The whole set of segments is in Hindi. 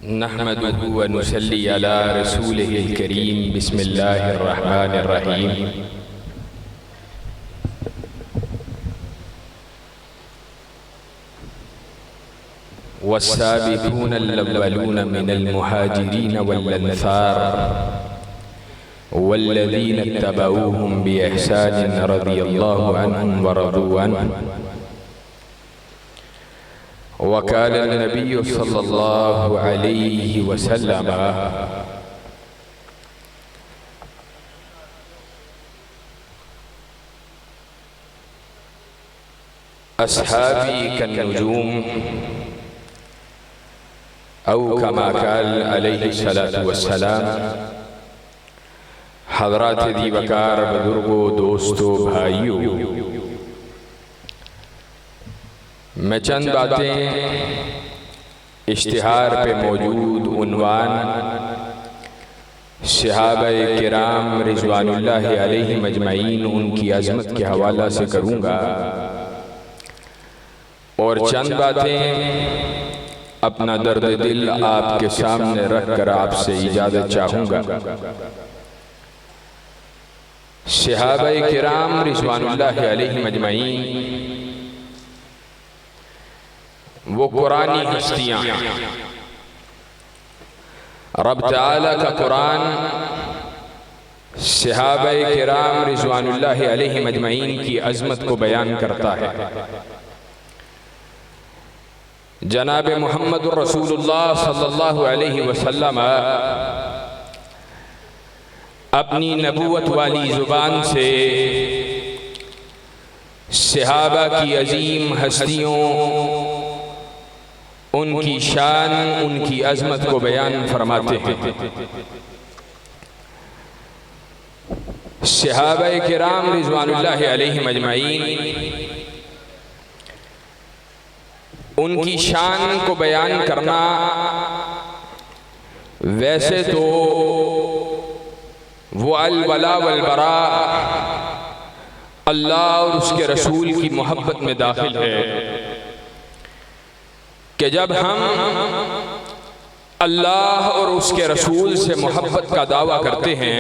नहमदुहु व नुसल्ली अला रसूलिहिल करीम। बिस्मिल्लाहिर रहमानिर रहीम। वस्साबिकूनल अव्वलून मिनल मुहाजिरीन वल अंसार वल्लज़ीना इत्तबऊहुम बिइहसान रज़ियल्लाहु अन्हुम व रज़ू अन्हु। वक़ाल नबी सल्लल्लाहु अलैहि वसल्लम अस्हाबी कन्नुजूम औ कमा क़ाल अलैहि सलातु वस्सलाम। हज़रात दीवकार, बुजुर्गों, दोस्तों, भाइयों, मैं चंद बातें इश्तिहार पे मौजूद उन्वान सहाबाए किराम रिज़वानुल्लाहि अलैहिम अजमईन उनकी अज़मत के हवाला से करूँगा और चंद बातें अपना दर्द दिल आपके सामने रखकर आपसे इजाज़त चाहूँगा। सहाबाए किराम रिज़वानुल्लाहि अलैहिम अजमईन वो कुरानी हस्तियाँ, रब ताला का कुरान सहाबाए किराम रिज़वानुल्लाहि अलैहिम अजमईन की अज़मत को बयान करता है। जनाब मुहम्मदुर रसूलुल्लाह सल्लल्लाहु अलैहि वसल्लम अपनी नबूवत वाली ज़ुबान से सहाबा की अजीम हस्तियों, उनकी शान, उनकी अज़मत को बयान फरमाते हैं। सहाबाए किराम रिज़वानुल्लाहि अलैहिम अजमईन उनकी शान को बयान करना वैसे तो वो अल वला वल बरा अल्लाह और उसके रसूल की मोहब्बत में दाखिल है कि जब हम अल्लाह और उसके रसूल से मोहब्बत का दावा करते हैं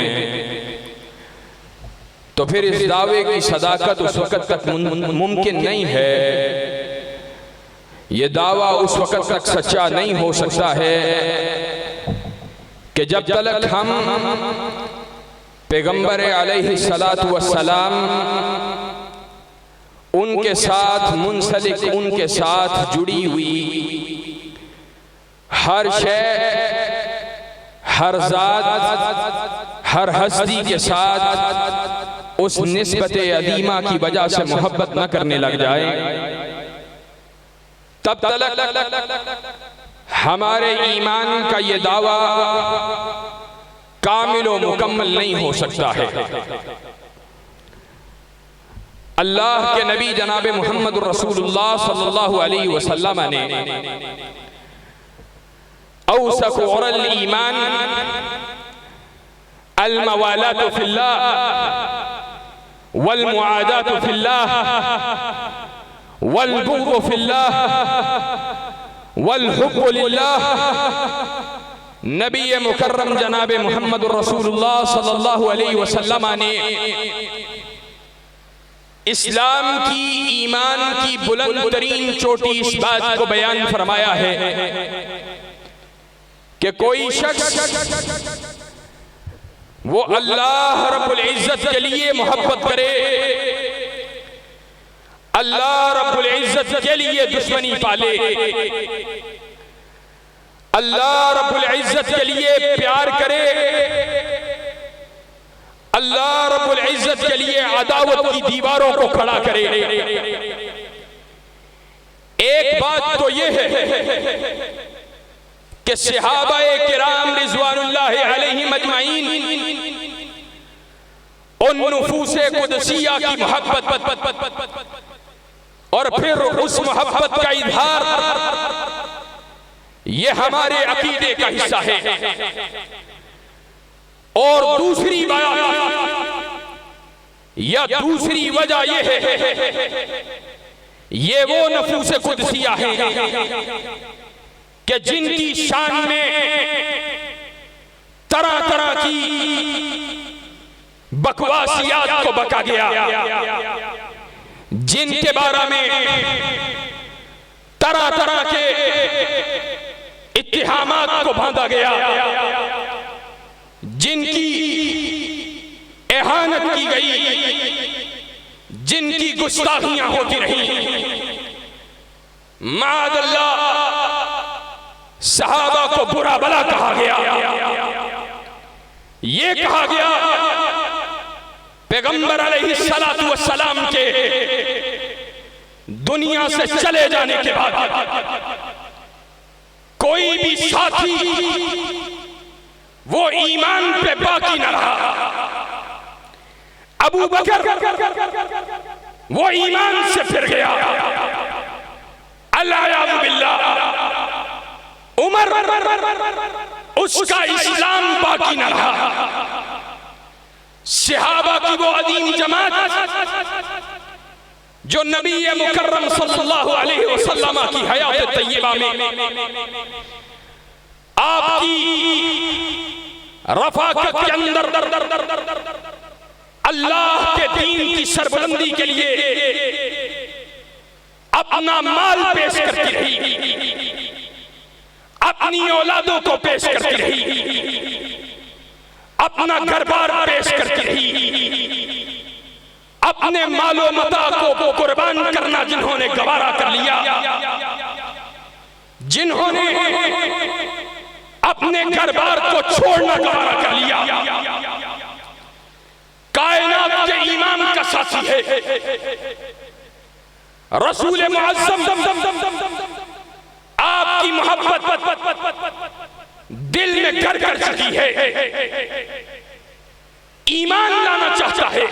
तो फिर इस दावे की सदाकत उस वक़्त तक मुमकिन नहीं है, ये दावा उस वक़्त तक सच्चा नहीं हो सकता है कि जब तक हम पैगंबर अलैहिस्सलातु वस्सलाम उनके साथ मुंसलिक, उनके साथ जुड़ी हुई हर शय, हर ज़ात, हर हस्ती के साथ उस निस्बत अदीमा की वजह से मोहब्बत न करने लग जाए, तब तक हमारे ईमान का ये दावा कामिल व मुकम्मल नहीं हो सकता है। अल्लाह के नबी जनाब मुहम्मदुर रसूलुल्लाह सल्लल्लाहु अलैहि वसल्लम ने औसक औरल ईमान अल मवालातु फिल्लाह वल मुआदातु फिल्लाह वल बुग़्ज़ु फिल्लाह वल हुब्बु लिल्लाह। नबी मुकर्रम जनाब मुहम्मदुर रसूलुल्लाह सल्लल्लाहु अलैहि वसल्लम ने इस्लाम की, ईमान की बुलंद तरीन चोटी इस बात को बयान फरमाया है कि कोई शख्स वो अल्लाह रब्बुल इज्जत के लिए मोहब्बत करे, अल्लाह रब्बुल इज्जत के लिए दुश्मनी पाले, अल्लाह रब्बुल इज्जत के लिए प्यार करे, अल्लाह रब्बुल इज्जत के लिए अदावत की दीवारों को खड़ा करे। एक बात तो यह है कि सहाबाए किराम रिज़वानुल्लाहि अलैहिम अजमईन उन नुफूसे कुदसिया की मोहब्बत और फिर उस मोहब्बत का इज़हार ये हमारे अकीदे का हिस्सा है। और दूसरी बात या दूसरी वजह यह है, ये वो नफूस कुदसिया है कि जिनकी शान में तरह तरह की बकवासियात को बका गया, जिनके बारे में तरह तरह के इत्तिहामात को बांधा गया, जिनकी एहानत की गई, जिनकी गुस्ताखियां होती रही, माअल्लाह सहाबा को बुरा भला कहा गया। ये कहा गया पैगंबर अलैहिस्सलातु वस्सलाम के दुनिया से चले जाने के बाद कोई भी साथी वो ईमान पे बाकी न रहा। अबू बकर वो ईमान से फिर गया, अल्लाह बिल्लाह। उमर उसका इस्लाम बाकी न रहा। सहाबा की वो अदीम जमात जो नबी मुकर्रम सल्लल्लाहु अलैहि वसल्लम की हयात तय्यबा में आपकी रफाकत के अंदर अल्लाह के दीन की सरबुलंदी के लिए अपना माल पेश करती रही, अपनी औलादों को पेश करती रही, अपना घर-बार पेश करती रही, अपने मालो मता को कुर्बान करना जिन्होंने गवारा कर लिया, जिन्होंने अपने घर-बार को छोड़ना गवारा कर लिया, कायनात के इमाम का साथी है रसूल मुअज़्ज़म। आपकी मोहब्बत दिल में घर कर चुकी है, ईमान लाना चाहता है।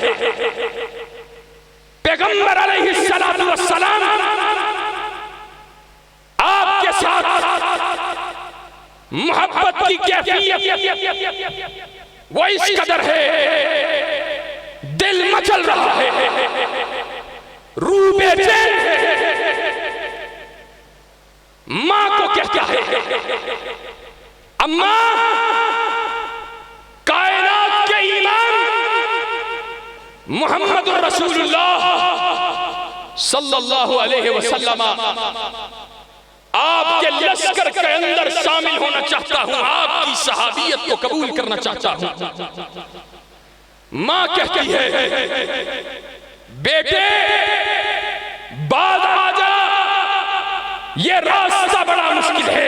पैगंबर अलैहिस्सलातु वस्सलाम आपके साथ मोहब्बत की कैफियत वो इस कदर है, दिल मचल रहा है, रूह बेचैन है। मां को कहता है, अम्मा कायनात के ईमान मुहम्मदुर रसूलुल्लाह सल्लल्लाहु अलैहि वसल्लम आपके लश्कर के अंदर शामिल होना चाहता हूं, आपकी सहाबियत को कबूल करना चाहता हूं। मां कहती है, बेटे बाद आ जा, ये रास्ता बड़ा मुश्किल है,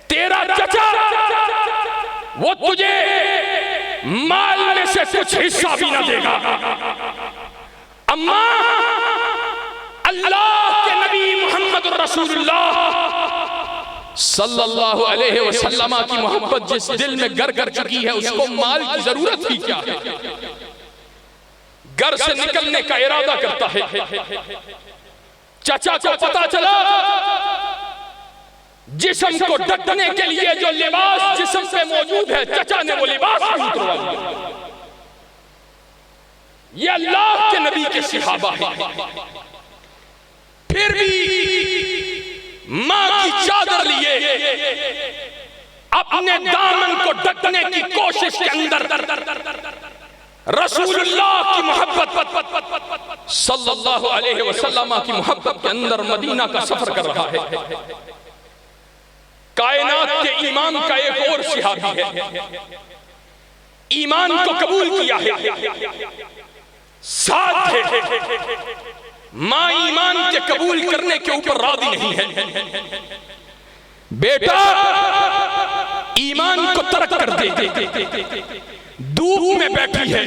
तेरा चचा वो तुझे माल में से कुछ हिस्सा भी ना देगा। अम्मा अल्लाह के नबी मुहम्मद रसूलुल्लाह सल्लल्लाहु अलैहि वसल्लम की मोहब्बत जिस दिल में घर कर चुकी है, उसको माल की जरूरत ही क्या है। घर से निकलने का इरादा करता है। चचा को पता चला जिस्म को ढकने के लिए जो लिबास जिस्म पे मौजूद है, चचा ने वो लिबास उतरवा दिया। ये अल्लाह के नबी के सहाबा है, फिर भी मां की चादर लिए अपने दामन को ढकने की कोशिश के अंदर रसूलुल्लाह की मोहब्बत सल्लल्लाहु अलैहि वसल्लम की मोहब्बत के अंदर मदीना का सफर कर रहा है। कायनात के इमाम का एक और सहाबी है, ईमान को कबूल किया है, साथ है, मां ईमान के कबूल करने के ऊपर राजी नहीं है। बेटा ईमान को तर्क कर दे, धूप में बैठी है,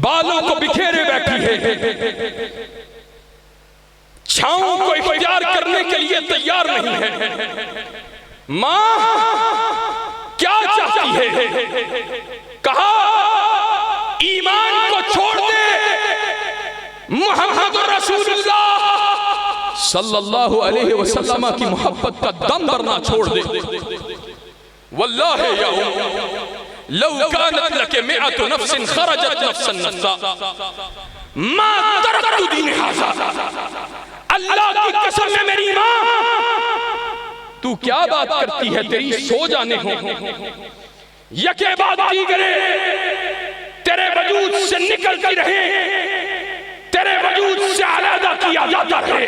बालों को बिखेरे बैठी है, छांव को इख्तियार करने के लिए तैयार नहीं है। मां क्या चाहती है? कहा ईमान को छोड़ दे, मुहम्मद रसूलुल्लाह सल्लल्लाहु अलैहि वसल्लम की मोहब्बत का दम भरना छोड़ दे। वल्लाहि या लौ कानत लके मिअतु नफ्सिन खरजत नफ्सन नफ्सा मा तरकतु दीन हाज़ा। अल्लाह की कसम है मेरी मां, तू क्या बात करती है, तेरी सो जाने हो। यके बात की करे तेरे वजूद से निकलती रहे, तेरे वजूद से अलहदा किया जाता रहे।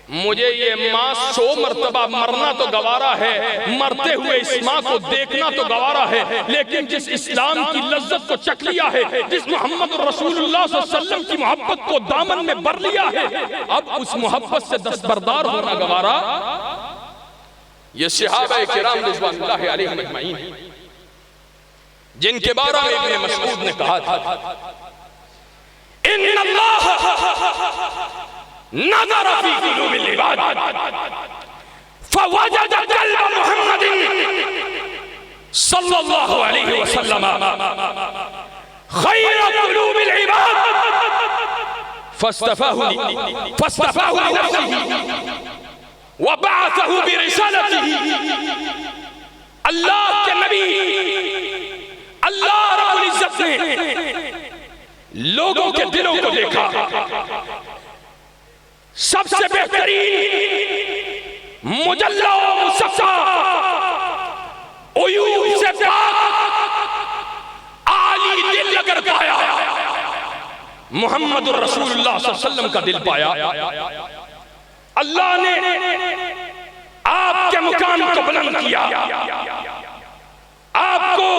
मुझे ये माँ 100 मरतबा मरना तो गवारा है, मरते हुए इस माँ को देखना तो गवारा है, लेकिन जिस इस्लाम की लज्जत को चख लिया है, जिस मोहम्मद रसूलुल्लाह सल्लल्लाहु अलैहि वसल्लम की मोहब्बत को दामन में भर लिया है, अब उस मोहब्बत से दस्तबरदार होना गवारा। ये सहाबा किराम रिज़वानुल्लाह अलैहिम अजमईन जिनके बारे में इब्न मसऊद ने कहा था, इन्नल्लाह नज़र फी क़ुलूबिल इबाद फवजद क़ल्ब मुहम्मदिन सल्लल्लाहु अलैहि वसल्लम खैर क़ुलूबिल इबाद फस्तफ़ाहु लिनफ़्सिही व बअसहु बिरिसालतिही। अल्लाह के नबी अल्लाह रब्बुल इज्जत ने लोगों के दिलों को देखा, सबसे बेहतरीन मुजल्ला मुसफ़्फ़ा उयूब से पाक आली दिल अगर पाया, मुहम्मद रसूलुल्लाह सल्लल्लाहु अलैहि वसल्लम का दिल पाया, अल्लाह ने आपके मुकाम को बुलंद किया, आपको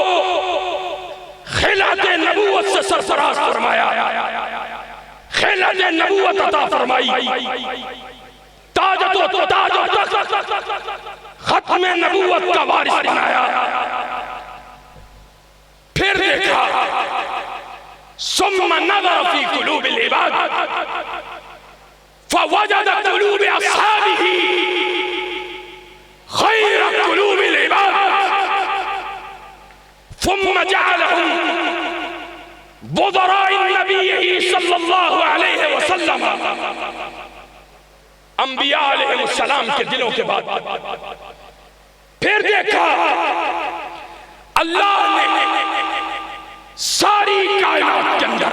खिलाते नबूवत से सरफराज फरमाया, खिलाते नबूवत अता फरमाई, ताजतो ताज खत्म नबूवत का वारिस बनाया। फिर देखा सुम्मा नज़र फी क़ुलूबिल इबाद फवजद क़ुलूब अस्हाबिही खैर क़ुलूबिल इबाद सुम्मा जअलहुम बुज़राए नबी सल्लल्लाहु अलैहि वसल्लम। अंबिया अलैहिस्सलाम के दिलों के बाद फिर देखा अल्लाह ने सारी कायनात के अंदर,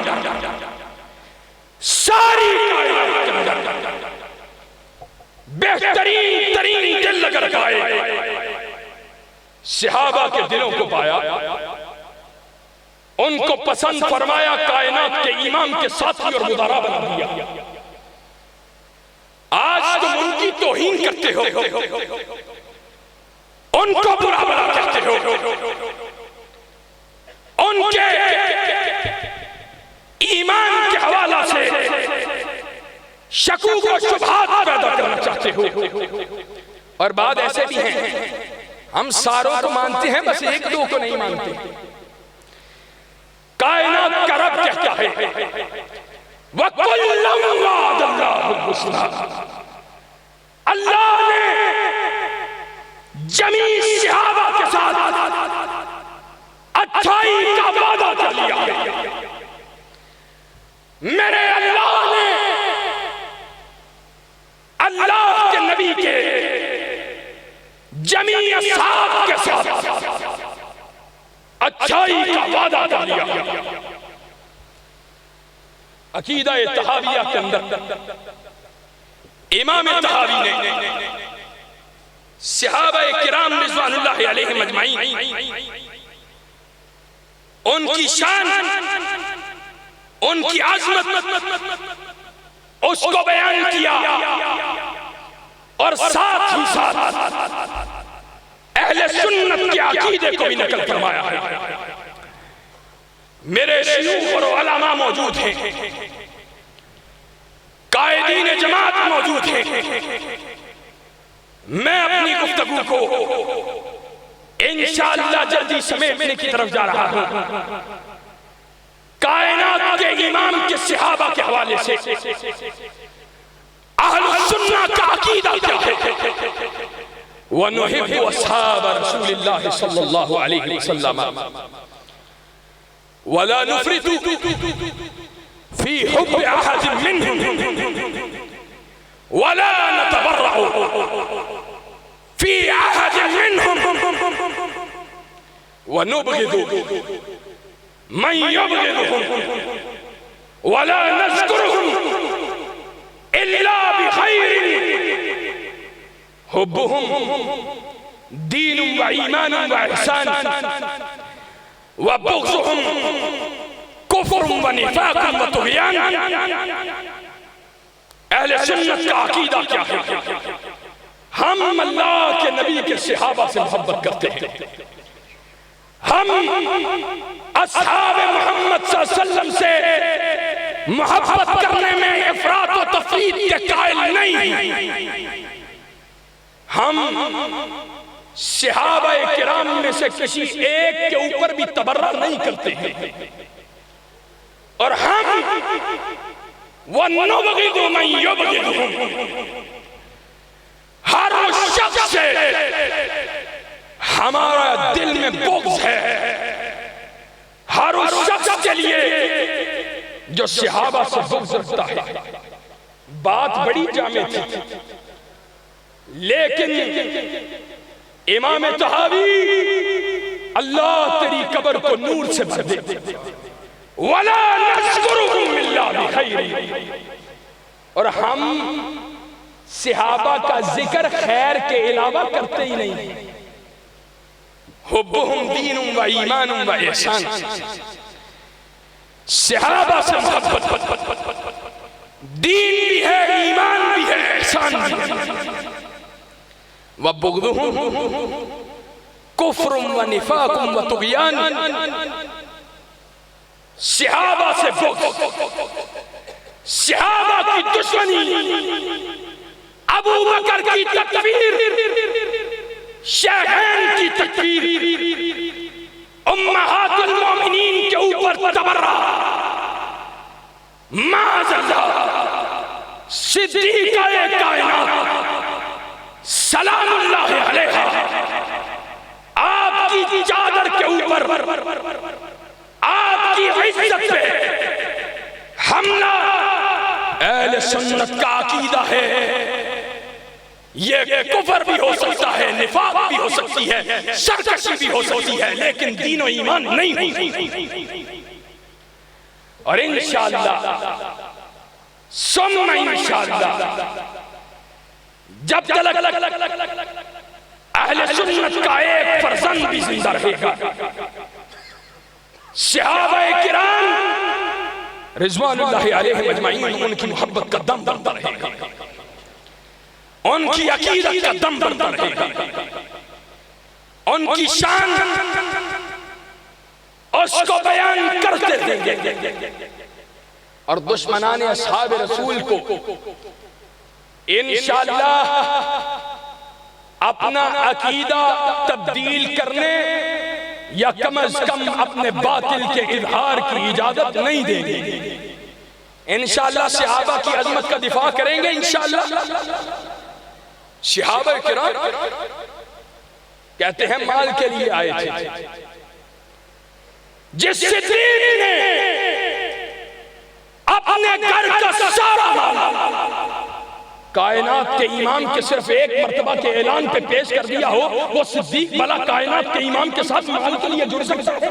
सारी कायनात के अंदर बेहतरीन तरीन दिल लगा रखाए, सहाबा के दिलों को पाया, उनको पसंद फरमाया, कायनात के इमाम के साथी और मुदारा बना दिया। आज तुम उनकी तौहीन करते हो, उनको बुरा भला कहते हो, उनके ईमान के हवाला से शकूक और शुबहात पैदा करना चाहते हो। और बात ऐसे भी है, हम सारों को मानते हैं, बस एक दो को नहीं मानते। कायनात का रब कहता है वकुल्लम वअदल्लाहुल हुस्ना, अल्लाह ने जमी सहाबा के साथ अच्छाई का वादा कर लिया। मेरे अल्लाह ने अल्लाह के नबी के जमी असहाब के साथ अच्छाई का वादा कर लिया। अकीदा तहाविया के अंदर इमाम तहावी ने सहाबा किराम रिज़वानुल्लाह अलैहिम अजमईन उनकी शान, उनकी आज़मत उसको बयान किया, और साथ ही साथ अहले सुन्नत के अकीदे को भी नकल फरमाया है। मेरे शयूख और उलमा मौजूद हैं, कायदीन जमात मौजूद हैं। मैं अपनी गुफ्तगू को इंशाअल्लाह जल्दी समेटने की तरफ जा रहा हूं। कायनात के इमाम के सहाबा के हवाले से अहलुस सुन्नह का अकीदा क्या है? व नुहिब्बु अस्हाब रसूलिल्लाह सल्लल्लाहु अलैहि वसल्लम वला नुफ्रितु फी हुब्बि अहद मिनहुम वला नतबर्रउ फी अहद मिनहुम व नुबग़िदु मन युबग़िदुहुम वला नज़्कुरुहुम इल्ला बिखैरिन हुब्बुहुम दीनुम व ईमानुम व इहसान व बुग़्ज़ुहुम कुफ्रुम व निफ़ाक़ुम व तुग़यान। अहले सुन्नत का अकीदा क्या है? हम अल्लाह के नबी के सहाबा से मोहब्बत करते हैं। हम अस्हाब मोहम्मद सल्लल्लाहु अलैहि वसल्लम से मोहब्बत करने में इफरात व तफरीत के कायल नहीं। हम सहाबाए किराम में से किसी एक के ऊपर भी तबर्रा नहीं करते हैं। और हम वनुबग़िदु मन युबग़िदुहुम, हर उस शख्स से हमारा दिल में बुग़्ज़ है, हर उस शख्स के लिए जो सहाबा से बुग़्ज़ रखता है। बात बड़ी जामे थी, लेकिन इमाम तहावी अल्लाह तेरी कब्र को नूर से भर दे, वला नज़्कुरुहुम इल्ला बिखैर। और हम सहाबा का जिक्र खैर के अलावा करते ही नहीं। हुब्बुहुम दीनुम व ईमानुम व इहसान, सहाबा से मोहब्बत दीन भी है, ईमान भी है, इहसान भी है। व बुग़्ज़ुहुम कुफ्रुम व निफ़ाक़ुम व तुग़यान, सहाबा से बुग़्ज़, सहाबा की दुश्मनी, अबू बकर की तकफीर, शैख़ैन की तकफीर, उम्महातुल मोमिनीन के ऊपर तबर्रा, माज़अल्लाह सिद्दीक़ाए कायनात सलामुल्लाह अलैहा, आपकी चादर के ऊपर, आपकी इज्जत पे हमला। अहले सुन्नत का अकीदा है ये कुफ्र भी हो सकता है, निफाक भी हो सकती है, सरकशी भी हो सकती है, लेकिन दीन और ईमान नहीं हो। और इंशाअल्लाह सुम्मा इंशाअल्लाह जब तक अहले सुन्नत का एक फर्जंद भी जिंदा रहेगा, सहाबाए किराम रिज़वानुल्लाहि अलैहिम अजमाइन, उनकी मोहब्बत का दम बनता रहेगा, उनकी अकीदत का दम बनता रहेगा, उनकी शान उसको बयान करते रहेंगे। और दुश्मनान अस्हाब रसूल को इंशाअल्लाह अपना अकीदा तब्दील करने या कम अज कम अपने बातिल के इजहार की इजाजत नहीं देंगे। इंशाअल्लाह सहाबा की अजमत का दिफा करेंगे। इंशाअल्लाह सहाबा किराम कहते हैं माल के लिए आए थे, जिस सिद्दीक़ ने अपने घर का सारा माल कायनात के इमाम के सिर्फ एक मर्तबा के ऐलान पे पेश कर दिया हो, वो सिद्दीक भला कायनात के इमाम के साथ माल के लिए जुड़ सकता है?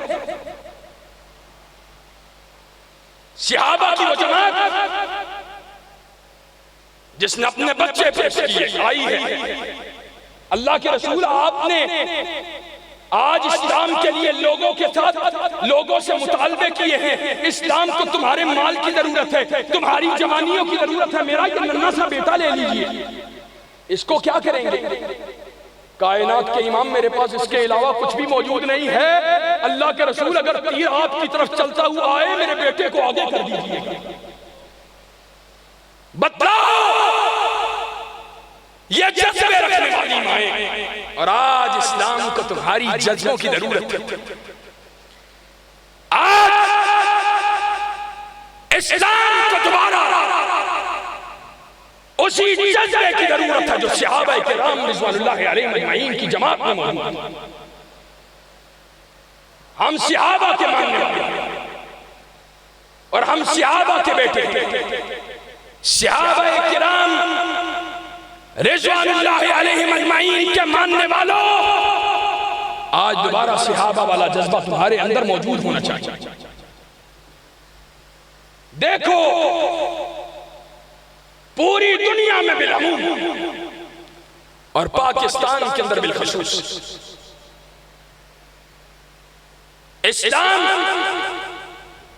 सहाबा की वो जमात जिसने अपने बच्चे पेश किए आई है। अल्लाह के रसूल, आपने आज इस्लाम के लिए लोगों के साथ लोगों से मुतालबे किए हैं। इस्लाम को तुम्हारे माल की जरूरत है, तुम्हारी जवानियों की जरूरत है, मेरा ये नन्हा सा बेटा ले लीजिए। इसको क्या करेंगे? कायनात के इमाम मेरे पास इसके अलावा कुछ भी मौजूद नहीं है। अल्लाह के रसूल, अगर तीर आपकी तरफ चलता हुआ आए, मेरे बेटे को आगे कर दीजिए। बताओ, ये जज्बे रखने वाली माएं, और आज इस्लाम को तुम्हारी जज्बों की जरूरत है। आज इस्लाम को दोबारा उसी जज्बे की जरूरत है जो सहाबा किराम रिज़वानुल्लाहि अलैहिम अजमाइन की जमात में मौजूद है। हम सहाबा के मानने वाले और हम सहाबा के बेटे हैं। सहाबा किराम रिज़वानुल्लाहि अलैहिम अजमाइन के मानने वालों, आज दोबारा सहाबा वाला जज्बा तुम्हारे अंदर मौजूद होना चाहिए। देखो, पूरी दुनिया में बिलहूम और पाकिस्तान के अंदर बिलखसूस इस्लाम,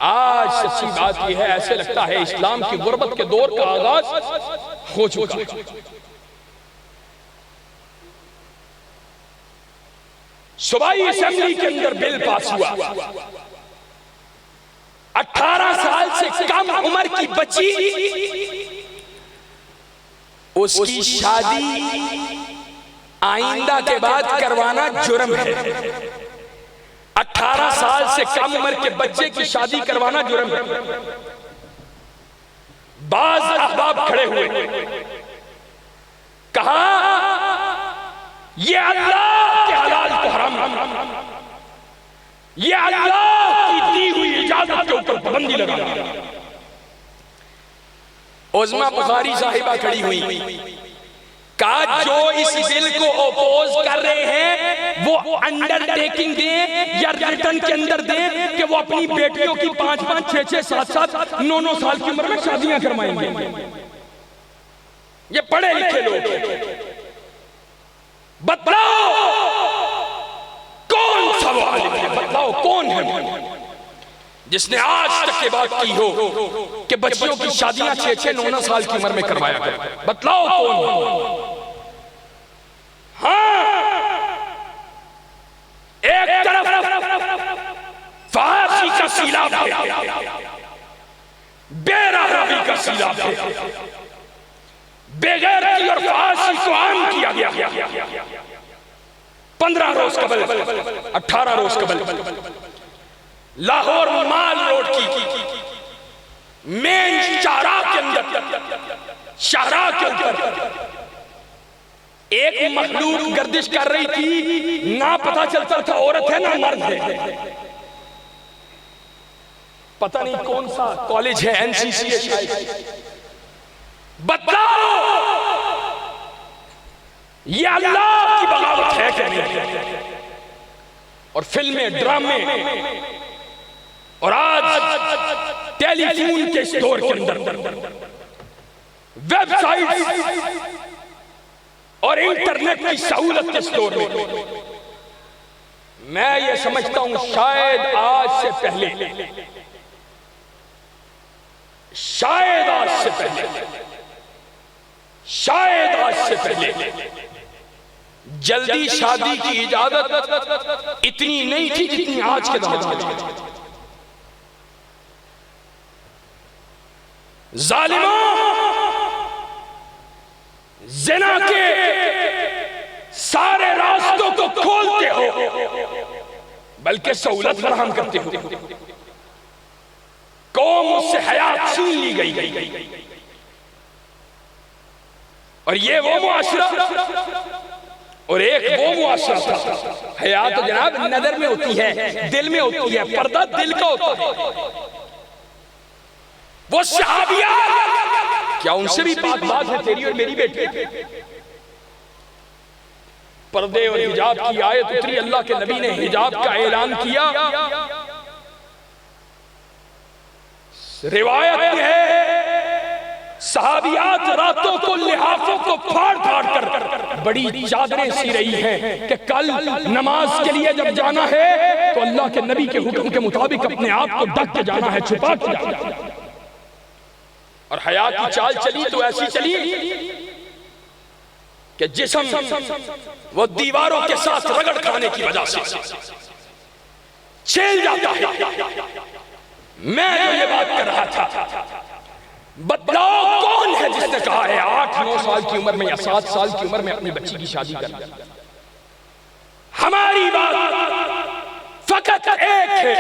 आज सच्ची बात यह है, ऐसे लगता है इस्लाम की गुर्बत के दौर का आगाज हो चुका है। सूबाई असेंबली के अंदर बिल पास हुआ, 18 साल से कम उम्र की बच्ची, उसकी शादी आइंदा के बाद करवाना जुर्म है। 18 साल से कम उम्र के बच्चे की शादी करवाना जुर्म है। बाज अहबाब खड़े हुए, कहा यह अल्लाह के हलाल को हराम, यह अल्लाह की दी हुई इजाजत के ऊपर पाबंदी लगाना। उज़्मा बुखारी साहिबा खड़ी हुई, कहा जो इस बिल को अपोज कर रहे हैं वो अंडरटेकिंग दें या रिटर्न के अंदर दें कि वो अपनी बेटियों की 5-5, 6-6, 7-7, 9-9 साल की उम्र में शादियां करवाएंगे। ये पढ़े लिखे लोग, बताओ कौन सा वो आलिम है, बताओ कौन है जिसने आज तक ये बात की हो कि बच्चियों की शादियां 6-6, 9-9 साल की उम्र में करवाया गया, बतलाओ कौन। हाँ, एक तरफ फांसी का सीलाब है, बेरहमी का सीलाब है, बेगैरती और फांसी को आम किया गया। 15 रोज कबल, 18 रोज कबल लाहौर माल रोड की मेन शाहराह के अंदर, शाहराह के ऊपर एक मखलूक गर्दिश कर रही थी, ना पता चलता था औरत है ना मर्द है। पता नहीं कौन सा कॉलेज है, एनसीसी है शायद। बताओ ये अल्लाह की बगावत है क्या नहीं? और फिल्में, ड्रामे और आज टेलीफोन के इस दौर के अंदर वेबसाइट और इंटरनेट की सहूलत के इस दौर में, मैं ये समझता हूं शायद आज से पहले, शायद आज से पहले, शायद आज से पहले जल्दी शादी की इजाजत इतनी नहीं थी जितनी आज के दौर में। जालिमों, ज़िना के सारे रास्तों को खोलते हो, बल्कि सहूलत फराहम करते हो। कौम उससे हयात छीन ली गई, और ये वो मुआशरा और एक वो मुआशरा था। हयात तो जनाब नजर में होती है, दिल में होती है, पर्दा दिल का होता है। वो सहाबिया, क्या उनसे भी बात है तेरी और मेरी बेटी? पर्दे और हिजाब की आयत उतरी, अल्लाह के नबी ने हिजाब का ऐलान किया। रिवायत है सहाबियात रातों को लिहाफों को फाड़ फाड़ कर बड़ी चादरें सी रही हैं कि कल नमाज के लिए जब जाना है तो अल्लाह के नबी के हुक्म के मुताबिक अपने आप को ढक के जाना है, छुपा के जाना है। और हया की चाल चली तो ऐसी चली कि जिस्म वो दीवारों के साथ रगड़ खाने की वजह से छेल जाता है। मैं जो ये बात कर रहा था, बतलाओ कौन है जिसने कहा है 8-9 साल की उम्र में या 7 साल की उम्र में अपनी बच्ची की शादी करना? हमारी बात फकत एक है,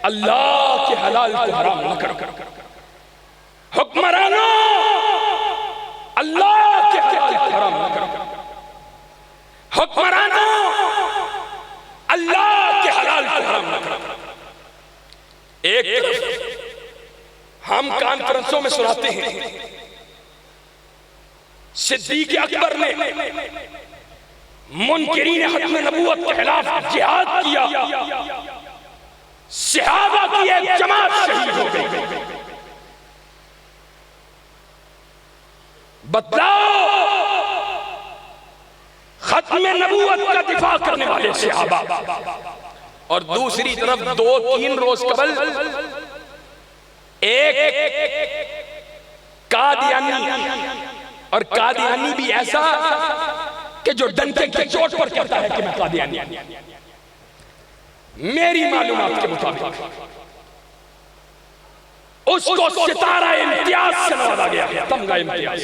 अल्लाह के हलाल को हराम न करो। हुक्मरानों, अल्लाह के हलाल को हराम न करो। हुक्मरानों, अल्लाह के हलाल को हराम न करो। एक हम कॉन्फ्रेंसों में सुनाते हैं सिद्दीक अकबर ने मुनकिरीन हत्म नबूवत के खिलाफ जिहाद किया, सहाबा की एक जमात शहीद हो गई। बतलाओ खत्म नबूवत का दिफा करने वाले सहाबा, और दूसरी तरफ 2-3 रोज कबल एक कादियानी, और कादियानी भी ऐसा कि जो डंके के चोट पर कहता है कि मैं कादियानी। मेरी मालूमात के मुताबिक उसको सितारा इम्तियाज से नवाजा गया, तमगा इम्तियाज।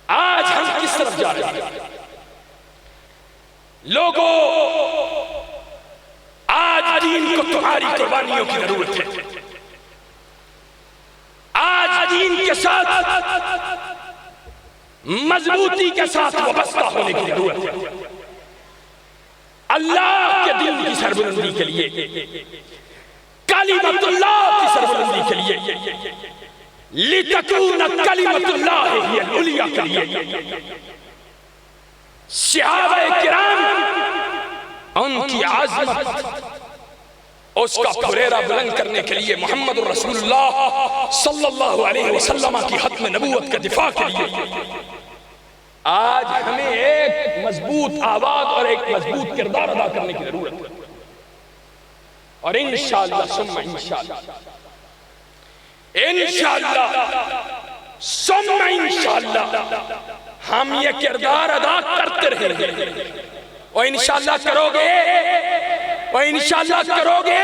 आज हम किस तरफ जा रहे हैं लोगों? आज दीन को तुम्हारी कुर्बानियों की जरूरत है। आज दीन के साथ मजबूती के साथ वाबस्ता होने की जरूरत है। अल्लाह के दीन की सरबुलंदी के लिए, कलिमतुल्लाह की सरबुलंदी के लिए, लितकून कलिमतुल्लाह हियल उलिया के लिए सहाबाए किराम उनकी आज़मत, उसका फुरेरा बुलंद करने के लिए मोहम्मद रसूलुल्लाह सल्लल्लाहु अलैहि वसल्लम की खत्म नबूवत के दिफा के लिए आज हमें एक मजबूत आवाज और एक मजबूत किरदार अदा करने की जरूरत है। और इंशाअल्लाह सुम्मा इंशाअल्लाह, इंशाअल्लाह सुम्मा इंशाअल्लाह हम ये किरदार अदा करते रहेंगे। और इंशाअल्लाह करोगे, और इंशाअल्लाह करोगे।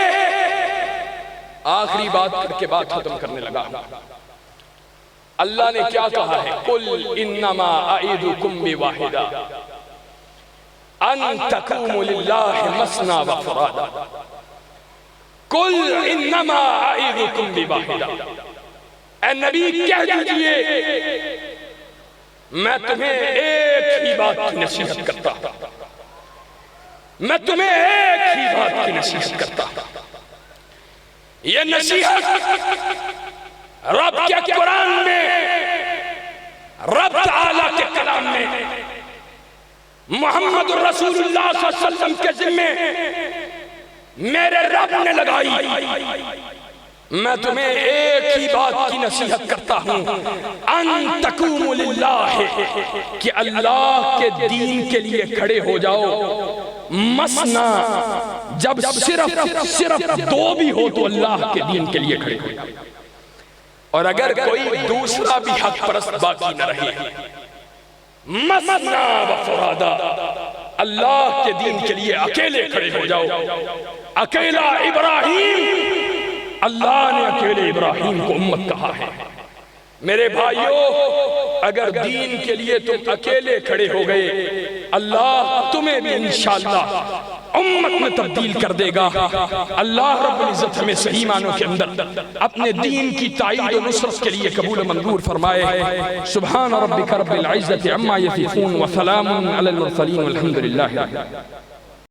आखिरी बात करके बात खत्म करने लगा। अल्लाह ने क्या कहा है? कुल इन्नमा अईदुकुम बिवाहिदा अन तकूमु लिल्लाहि मसना व फुरादा। कुल इन्नमा अईदुकुम बिवाहिदा, ऐ नबी कह दीजिए मैं तुम्हें एक ही बात की नसीहत करता हूं, मैं तुम्हें एक ही बात की नसीहत करता हूं। यह नसीहत रब के कुरान में, रब ताला के कलाम में, मोहम्मद रसूलुल्लाह सल्लल्लाहु अलैहि वसल्लम के जिम्मे मेरे रब ने लगाई। मैं तुम्हें एक ही बात की नसीहत करता हूं, अन तकूमु लिल्लाह, कि अल्लाह के दीन के लिए खड़े हो जाओ। मसना, जब सिर्फ 2 भी हो तो अल्लाह के दीन के लिए खड़े हो जाओ। और अगर कोई दूसरा भी हक परस्त बाकी न रहे, मसना व फुरादा, अल्लाह के दीन के लिए अकेले खड़े हो जाओ। अकेला इब्राहिम, अल्लाह ने अकेले इब्राहिम को उम्मत कहा है। मेरे भाइयों, अगर दीन के लिए तुम अकेले खड़े हो गए, अल्लाह तुम्हें भी इंशाअल्लाह उम्मत में तब्दील कर देगा। अल्लाह रब्बुल इज्जत हमें सही मानों के अंदर अपने दीन की ताईद और नुसरत के लिए कबूल मंजूर फरमाए। सुभान रब्बिका रब्बिल इज्जति अम्मा यसिफून व सलामुन अलल मुरसलीन वल्हम्दुलिल्लाहि।